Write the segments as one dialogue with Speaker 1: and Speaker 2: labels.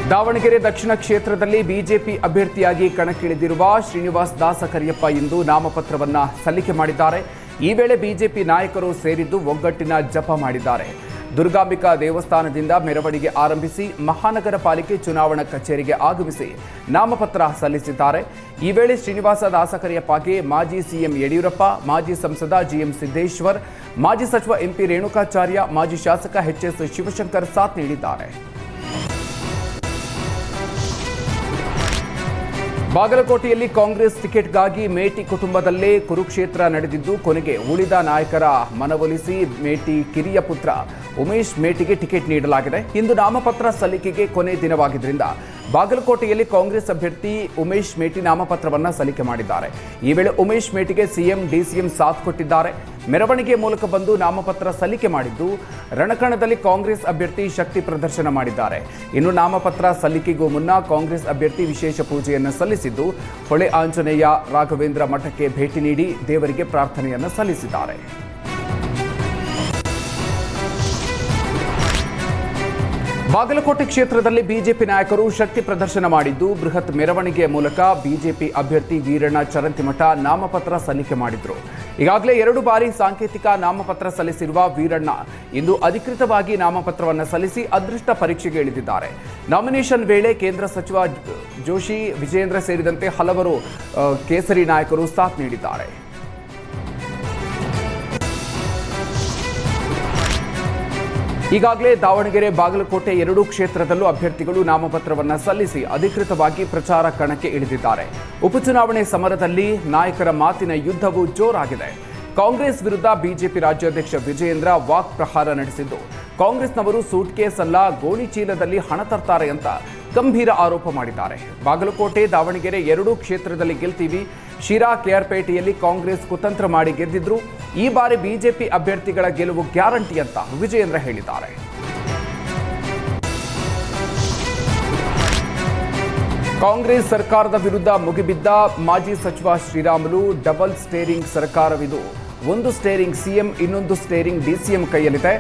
Speaker 1: ದಾವಣಗೆರೆ ದಕ್ಷಿಣ ಕ್ಷೇತ್ರದಲ್ಲಿ ಬಿಜೆಪಿ ಅಭ್ಯರ್ಥಿಯಾಗಿ ಕಣಕ್ಕಿಳಿದಿರುವ ಶ್ರೀನಿವಾಸ್ ದಾಸಕರಿಯಪ್ಪ ಇಂದು ನಾಮಪತ್ರವನ್ನು ಸಲ್ಲಿಕೆ ಮಾಡಿದ್ದಾರೆ. ಈ ವೇಳೆ ಬಿಜೆಪಿ ನಾಯಕರು ಸೇರಿದ್ದು ಒಗ್ಗಟ್ಟಿನ ಜಪ ಮಾಡಿದ್ದಾರೆ. ದುರ್ಗಾಂಬಿಕಾ ದೇವಸ್ಥಾನದಿಂದ ಮೆರವಣಿಗೆ ಆರಂಭಿಸಿ ಮಹಾನಗರ ಪಾಲಿಕೆ ಚುನಾವಣಾ ಕಚೇರಿಗೆ ಆಗಮಿಸಿ ನಾಮಪತ್ರ ಸಲ್ಲಿಸಿದ್ದಾರೆ. ಈ ವೇಳೆ ಶ್ರೀನಿವಾಸ ದಾಸಕರಿಯಪ್ಪಗೆ ಮಾಜಿ ಸಿಎಂ ಯಡಿಯೂರಪ್ಪ, ಮಾಜಿ ಸಂಸದ ಜಿಎಂ ಸಿದ್ದೇಶ್ವರ್, ಮಾಜಿ ಸಚಿವ ಎಂಪಿ ರೇಣುಕಾಚಾರ್ಯ, ಮಾಜಿ ಶಾಸಕ ಎಚ್ಎಸ್ ಶಿವಶಂಕರ್ ಸಾಥ್ ನೀಡಿದ್ದಾರೆ. ಬಾಗಲಕೋಟೆಯಲ್ಲಿ ಕಾಂಗ್ರೆಸ್ ಟಿಕೆಟ್ಗಾಗಿ ಮೇಟಿ ಕುಟುಂಬದಲ್ಲೇ ಕುರುಕ್ಷೇತ್ರ ನಡೆದಿದ್ದು, ಕೊನೆಗೆ ಉಳಿದ ನಾಯಕರ ಮನವೊಲಿಸಿ ಮೇಟಿ ಕಿರಿಯ ಪುತ್ರ ಉಮೇಶ್ ಮೇಟಿಗೆ ಟಿಕೆಟ್ ನೀಡಲಾಗಿದೆ. ಇಂದು ನಾಮಪತ್ರ ಸಲ್ಲಿಕೆಗೆ ಕೊನೆ ದಿನವಾಗಿದ್ದರಿಂದ ಬಾಗಲಕೋಟೆಯಲ್ಲಿ ಕಾಂಗ್ರೆಸ್ ಅಭ್ಯರ್ಥಿ ಉಮೇಶ್ ಮೇಟಿ ನಾಮಪತ್ರವನ್ನು ಸಲ್ಲಿಕೆ ಮಾಡಿದ್ದಾರೆ. ಈ ವೇಳೆ ಉಮೇಶ್ ಮೇಟಿಗೆ ಸಿಎಂ, ಡಿಸಿಎಂ ಸಾಥ್ ಕೊಟ್ಟಿದ್ದಾರೆ. ಮೆರವಣಿಗೆ ಮೂಲಕ ಬಂದು ನಾಮಪತ್ರ ಸಲ್ಲಿಕೆ ಮಾಡಿದ್ದು, ರಣಕಣದಲ್ಲಿ ಕಾಂಗ್ರೆಸ್ ಅಭ್ಯರ್ಥಿ ಶಕ್ತಿ ಪ್ರದರ್ಶನ ಮಾಡಿದ್ದಾರೆ. ಇನ್ನು ನಾಮಪತ್ರ ಸಲ್ಲಿಕೆಗೂ ಮುನ್ನ ಕಾಂಗ್ರೆಸ್ ಅಭ್ಯರ್ಥಿ ವಿಶೇಷ ಪೂಜೆಯನ್ನು ಸಲ್ಲಿಸಿದ್ದು, ಹೊಳೆ ಆಂಜನೇಯ ರಾಘವೇಂದ್ರ ಮಠಕ್ಕೆ ಭೇಟಿ ನೀಡಿ ದೇವರಿಗೆ ಪ್ರಾರ್ಥನೆಯನ್ನು ಸಲ್ಲಿಸಿದ್ದಾರೆ. ಬಾಗಲಕೋಟೆ ಕ್ಷೇತ್ರದಲ್ಲಿ ಬಿಜೆಪಿ ನಾಯಕರು ಶಕ್ತಿ ಪ್ರದರ್ಶನ ಮಾಡಿದ್ದು, ಬೃಹತ್ ಮೆರವಣಿಗೆಯ ಮೂಲಕ ಬಿಜೆಪಿ ಅಭ್ಯರ್ಥಿ ವೀರಣ್ಣ ಚರಂತಿಮಠ ನಾಮಪತ್ರ ಸಲ್ಲಿಕೆ ಮಾಡಿದರು. ಈಗಾಗಲೇ 2 ಬಾರಿ ಸಾಂಕೇತಿಕ ನಾಮಪತ್ರ ಸಲ್ಲಿಸಿರುವ ವೀರಣ್ಣ ಇಂದು ಅಧಿಕೃತವಾಗಿ ನಾಮಪತ್ರವನ್ನು ಸಲ್ಲಿಸಿ ಅದೃಷ್ಟ ಪರೀಕ್ಷೆಗೆ ಇಳಿದಿದ್ದಾರೆ. ನಾಮಿನೇಷನ್ ವೇಳೆ ಕೇಂದ್ರ ಸಚಿವ ಜೋಶಿ, ವಿಜೇಂದ್ರ ಸೇರಿದಂತೆ ಹಲವರು ಕೇಸರಿ ನಾಯಕರು ಸಾಥ್ ನೀಡಿದ್ದಾರೆ. ಈಗಾಗಲೇ ದಾವಣಗೆರೆ, ಬಾಗಲಕೋಟೆ 2 ಕ್ಷೇತ್ರದಲ್ಲೂ ಅಭ್ಯರ್ಥಿಗಳು ನಾಮಪತ್ರವನ್ನು ಸಲ್ಲಿಸಿ ಅಧಿಕೃತವಾಗಿ ಪ್ರಚಾರ ಕಣಕ್ಕೆ ಇಳಿದಿದ್ದಾರೆ. ಉಪಚುನಾವಣೆ ಸಮರದಲ್ಲಿ ನಾಯಕರ ಮಾತಿನ ಯುದ್ಧವು ಜೋರಾಗಿದೆ. ಕಾಂಗ್ರೆಸ್ ವಿರುದ್ಧ ಬಿಜೆಪಿ ರಾಜ್ಯಾಧ್ಯಕ್ಷ ವಿಜಯೇಂದ್ರ ವಾಕ್ ಪ್ರಹಾರ ನಡೆಸಿದ್ದು, ಕಾಂಗ್ರೆಸ್ನವರು ಸೂಟ್ಕೇಸ್ ಅಲ್ಲ ಗೋಣಿ ಚೀಲದಲ್ಲಿ ಹಣ ತರ್ತಾರೆ ಅಂತ ಗಂಭೀರ ಆರೋಪ ಮಾಡಿದ್ದಾರೆ. ಬಾಗಲಕೋಟೆ, ದಾವಣಗೆರೆ 2 ಕ್ಷೇತ್ರದಲ್ಲಿ ಗೆಲ್ತೀವಿ, ಶಿರಾ, ಕೆಆರ್ಪೇಟೆಯಲ್ಲಿ ಕಾಂಗ್ರೆಸ್ ಕುತಂತ್ರ ಮಾಡಿ ಗೆದ್ದಿದ್ರು. ಈ ಬಾರಿ ಬಿಜೆಪಿ ಅಭ್ಯರ್ಥಿಗಳ ಗೆಲುವು ಗ್ಯಾರಂಟಿ ಅಂತ ವಿಜಯೇಂದ್ರ ಹೇಳಿದ್ದಾರೆ. ಕಾಂಗ್ರೆಸ್ ಸರ್ಕಾರದ ವಿರುದ್ಧ ಮುಗಿಬಿದ್ದ ಮಾಜಿ ಸಚಿವ ಶ್ರೀರಾಮುಲು, ಡಬಲ್ ಸ್ಟೇರಿಂಗ್ ಸರ್ಕಾರವಿದು, ಒಂದು ಸ್ಟೇರಿಂಗ್ ಸಿಎಂ, ಇನ್ನೊಂದು ಸ್ಟೇರಿಂಗ್ ಡಿಸಿಎಂ ಕೈಯಲ್ಲಿದೆ.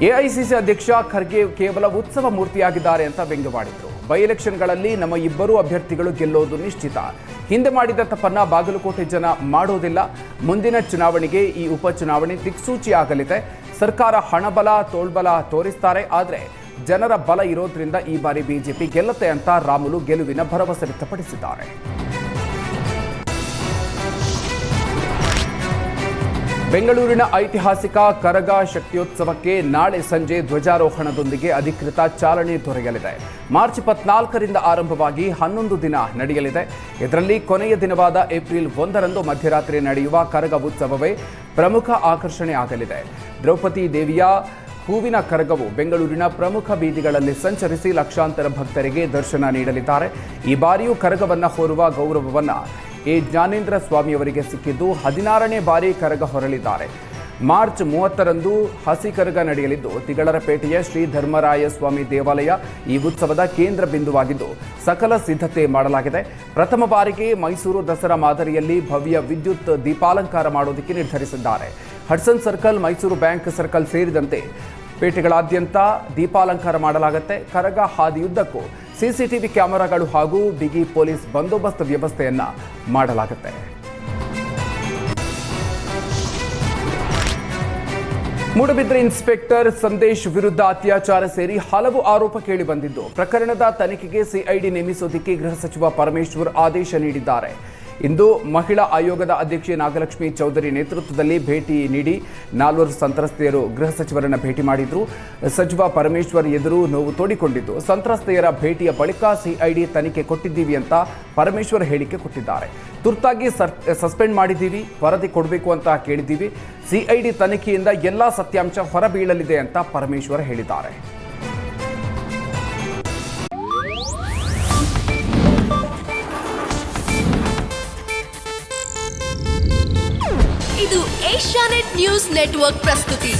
Speaker 1: ಎಐಸಿಸಿ ಅಧ್ಯಕ್ಷ ಖರ್ಗೆ ಕೇವಲ ಉತ್ಸವ ಮೂರ್ತಿಯಾಗಿದ್ದಾರೆ ಅಂತ ವ್ಯಂಗ್ಯವಾಡಿದರು. ಬೈ ಎಲೆಕ್ಷನ್ಗಳಲ್ಲಿ ನಮ್ಮ ಇಬ್ಬರೂ ಅಭ್ಯರ್ಥಿಗಳು ಗೆಲ್ಲೋದು ನಿಶ್ಚಿತ. ಹಿಂದೆ ಮಾಡಿದ ತಪ್ಪನ್ನ ಬಾಗಲಕೋಟೆ ಜನ ಮಾಡೋದಿಲ್ಲ. ಮುಂದಿನ ಚುನಾವಣೆಗೆ ಈ ಉಪಚುನಾವಣೆ ದಿಕ್ಸೂಚಿ ಆಗಲಿದೆ. ಸರ್ಕಾರ ಹಣಬಲ, ತೋಳ್ಬಲ ತೋರಿಸ್ತಾರೆ, ಆದರೆ ಜನರ ಬಲ ಇರೋದ್ರಿಂದ ಈ ಬಾರಿ ಬಿಜೆಪಿ ಗೆಲ್ಲುತ್ತೆ ಅಂತ ರಾಮುಲು ಗೆಲುವಿನ ಭರವಸೆ ವ್ಯಕ್ತಪಡಿಸಿದ್ದಾರೆ. ಬೆಂಗಳೂರಿನ ಐತಿಹಾಸಿಕ ಕರಗ ಶಕ್ತಿಯೋತ್ಸವಕ್ಕೆ ನಾಳೆ ಸಂಜೆ ಧ್ವಜಾರೋಹಣದೊಂದಿಗೆ ಅಧಿಕೃತ ಚಾಲನೆ ದೊರೆಯಲಿದೆ. ಮಾರ್ಚ್ 14ರಿಂದ ಆರಂಭವಾಗಿ 11 ದಿನ ನಡೆಯಲಿದೆ. ಇದರಲ್ಲಿ ಕೊನೆಯ ದಿನವಾದ ಏಪ್ರಿಲ್ 1ರಂದು ಮಧ್ಯರಾತ್ರಿ ನಡೆಯುವ ಕರಗ ಉತ್ಸವವೇ ಪ್ರಮುಖ ಆಕರ್ಷಣೆ ಆಗಲಿದೆ. ದ್ರೌಪದಿ ದೇವಿಯ ಹೂವಿನ ಕರಗವು ಬೆಂಗಳೂರಿನ ಪ್ರಮುಖ ಬೀದಿಗಳಲ್ಲಿ ಸಂಚರಿಸಿ ಲಕ್ಷಾಂತರ ಭಕ್ತರಿಗೆ ದರ್ಶನ ನೀಡಲಿದ್ದಾರೆ. ಈ ಬಾರಿಯೂ ಕರಗವನ್ನು ಹೊರುವ ಗೌರವವನ್ನು ಜ್ಞಾನೇಂದ್ರ ಸ್ವಾಮಿಯವರಿಗೆ ಸಿಕ್ಕಿದ್ದು, 16ನೇ ಬಾರಿ ಕರಗ ಹೊರಲಿದ್ದಾರೆ. ಮಾರ್ಚ್ 30ರಂದು ಹಸಿ ಕರಗ ನಡೆಯಲಿದ್ದು, ತಿಗಳರಪೇಟೆಯ ಶ್ರೀ ಧರ್ಮರಾಯ ಸ್ವಾಮಿ ದೇವಾಲಯ ಈ ಉತ್ಸವದ ಕೇಂದ್ರ ಬಿಂದುವಾಗಿದ್ದು, ಸಕಲ ಸಿದ್ಧತೆ ಮಾಡಲಾಗಿದೆ. ಪ್ರಥಮ ಬಾರಿಗೆ ಮೈಸೂರು ದಸರಾ ಮಾದರಿಯಲ್ಲಿ ಭವ್ಯ ವಿದ್ಯುತ್ ದೀಪಾಲಂಕಾರ ಮಾಡೋದಕ್ಕೆ ನಿರ್ಧರಿಸಿದ್ದಾರೆ. Hudson circle, Mysuru bank circle ಸೇರಿದಂತೆ ಪೇಟೆಗಳಾದ್ಯಂತ ದೀಪಾಲಂಕಾರ ಮಾಡಲಾಗುತ್ತೆ. ಕರಗ ಹಾದಿಯುದ್ದಕ್ಕೂ ಸಿಸಿಟಿವಿ ಕ್ಯಾಮೆರಾಗಳು ಹಾಗೂ ಬಿಗಿ ಪೊಲೀಸ್ ಬಂದೋಬಸ್ತ್ ವ್ಯವಸ್ಥೆಯನ್ನ ಮಾಡಲಾಗುತ್ತೆ. ಮೂಡಬಿದ್ರೆ ಇನ್ಸ್ಪೆಕ್ಟರ್ ಸಂದೇಶ್ ವಿರುದ್ಧ ಅತ್ಯಾಚಾರ ಸೇರಿ ಹಲವು ಆರೋಪ ಕೇಳಿಬಂದಿದ್ದು, ಪ್ರಕರಣದ ತನಿಖೆಗೆ ಸಿಐಡಿ ನೇಮಿಸೋದಕ್ಕೆ ಗೃಹ ಸಚಿವ ಪರಮೇಶ್ವರ್ ಆದೇಶ ನೀಡಿದ್ದಾರೆ. ಇಂದು ಮಹಿಳಾ ಆಯೋಗದ ಅಧ್ಯಕ್ಷೆ ನಾಗಲಕ್ಷ್ಮಿ ಚೌಧರಿ ನೇತೃತ್ವದಲ್ಲಿ ಭೇಟಿ ನೀಡಿ 4 ಸಂತ್ರಸ್ತೆಯರು ಗೃಹ ಸಚಿವರನ್ನು ಭೇಟಿ ಮಾಡಿದ್ರು. ಸಚಿವ ಪರಮೇಶ್ವರ್ ಎದುರು ನೋವು ತೋಡಿಕೊಂಡಿದ್ದು, ಸಂತ್ರಸ್ತೆಯರ ಭೇಟಿಯ ಬಳಿಕ ಸಿಐಡಿ ತನಿಖೆ ಕೊಟ್ಟಿದ್ದೀವಿ ಅಂತ ಪರಮೇಶ್ವರ್ ಹೇಳಿಕೆ ಕೊಟ್ಟಿದ್ದಾರೆ. ತುರ್ತಾಗಿ ಸಸ್ಪೆಂಡ್ ಮಾಡಿದ್ದೀವಿ, ವರದಿ ಕೊಡಬೇಕು ಅಂತ ಕೇಳಿದ್ದೀವಿ. ಸಿಐಡಿ ತನಿಖೆಯಿಂದ ಎಲ್ಲಾ ಸತ್ಯಾಂಶ ಹೊರಬೀಳಲಿದೆ ಅಂತ ಪರಮೇಶ್ವರ್ ಹೇಳಿದ್ದಾರೆ.
Speaker 2: ಇದು ಏಷ್ಯಾನೆಟ್ ನ್ಯೂಸ್ ನೆಟ್ವರ್ಕ್ ಪ್ರಸ್ತುತಿ.